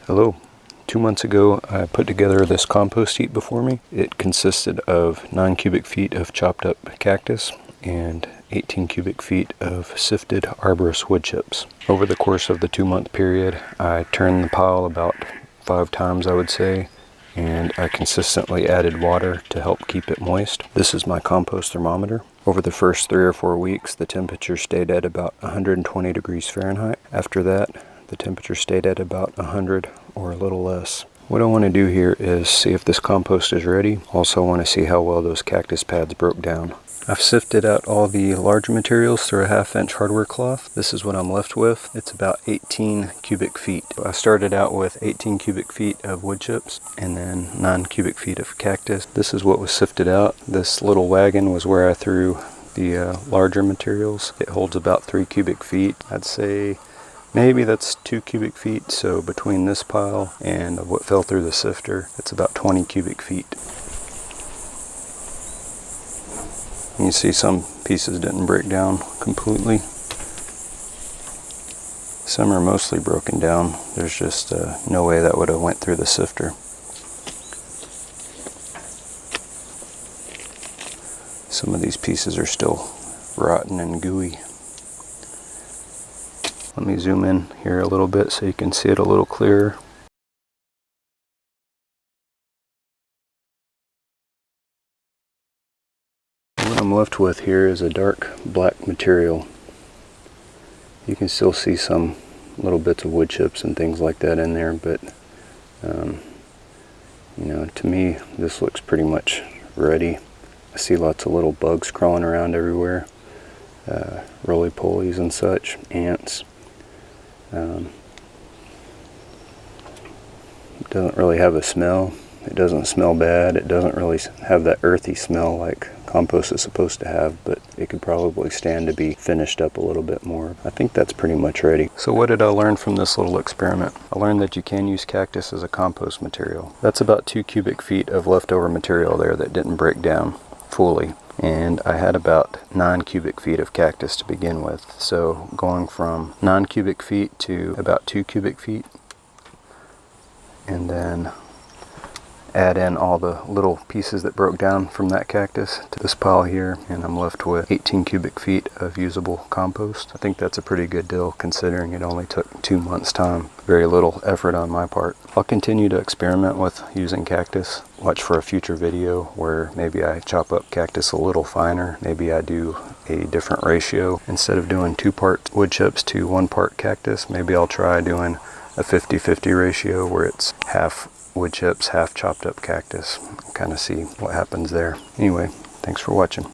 Hello. 2 months ago I put together this compost heap before me. It consisted of 9 cubic feet of chopped up cactus and 18 cubic feet of sifted arborist wood chips. Over the course of the 2-month period, I turned the pile about 5 times, I would say, and I consistently added water to help keep it moist. This is my compost thermometer. Over the first 3 or 4 weeks, the temperature stayed at about 120 degrees Fahrenheit. After that, the temperature stayed at about 100 or a little less. What I want to do here is see if this compost is ready. Also want to see how well those cactus pads broke down. I've sifted out all the larger materials through a 1/2-inch hardware cloth. This is what I'm left with. It's about 18 cubic feet. I started out with 18 cubic feet of wood chips and then 9 cubic feet of cactus. This is what was sifted out. This little wagon was where I threw the larger materials. It holds about 3 cubic feet. I'd say maybe that's 2 cubic feet, so between this pile and what fell through the sifter, it's about 20 cubic feet. You see some pieces didn't break down completely. Some are mostly broken down. There's just no way that would have went through the sifter. Some of these pieces are still rotten and gooey. Let me zoom in here a little bit so you can see it a little clearer. What I'm left with here is a dark black material. You can still see some little bits of wood chips and things like that in there, but you know, to me this looks pretty much ready. I see lots of little bugs crawling around everywhere, roly-polies and such, ants. It doesn't really have a smell. It doesn't smell bad. It doesn't really have that earthy smell like compost is supposed to have, but it could probably stand to be finished up a little bit more. I think that's pretty much ready. So what did I learn from this little experiment? I learned that you can use cactus as a compost material. That's about 2 cubic feet of leftover material there that didn't break down fully. And I had about 9 cubic feet of cactus to begin with. So going from 9 cubic feet to about 2 cubic feet, and then add in all the little pieces that broke down from that cactus to this pile here, and I'm left with 18 cubic feet of usable compost. I think that's a pretty good deal considering it only took 2 months' time. Very little effort on my part. I'll continue to experiment with using cactus. Watch for a future video where maybe I chop up cactus a little finer. Maybe I do a different ratio. Instead of doing 2-part wood chips to 1-part cactus, maybe I'll try doing a 50-50 ratio where it's half wood chips, half chopped up cactus. Kind of see what happens there. Anyway, thanks for watching.